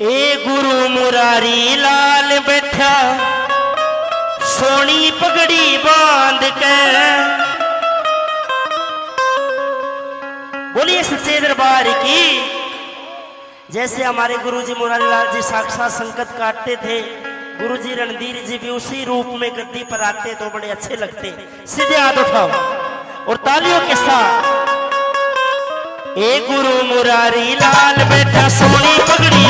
ए गुरु मुरारी लाल बैठा सोनी पगड़ी बांध के। बोलिए सच्चे दरबार की। जैसे हमारे गुरुजी मुरारी लाल जी साक्षात संकट काटते थे, गुरुजी रणधीर जी भी उसी रूप में गद्दी पर आते तो बड़े अच्छे लगते। सीधे हाथ उठाओ और तालियों के साथ। ए गुरु मुरारी लाल बैठा सोनी पगड़ी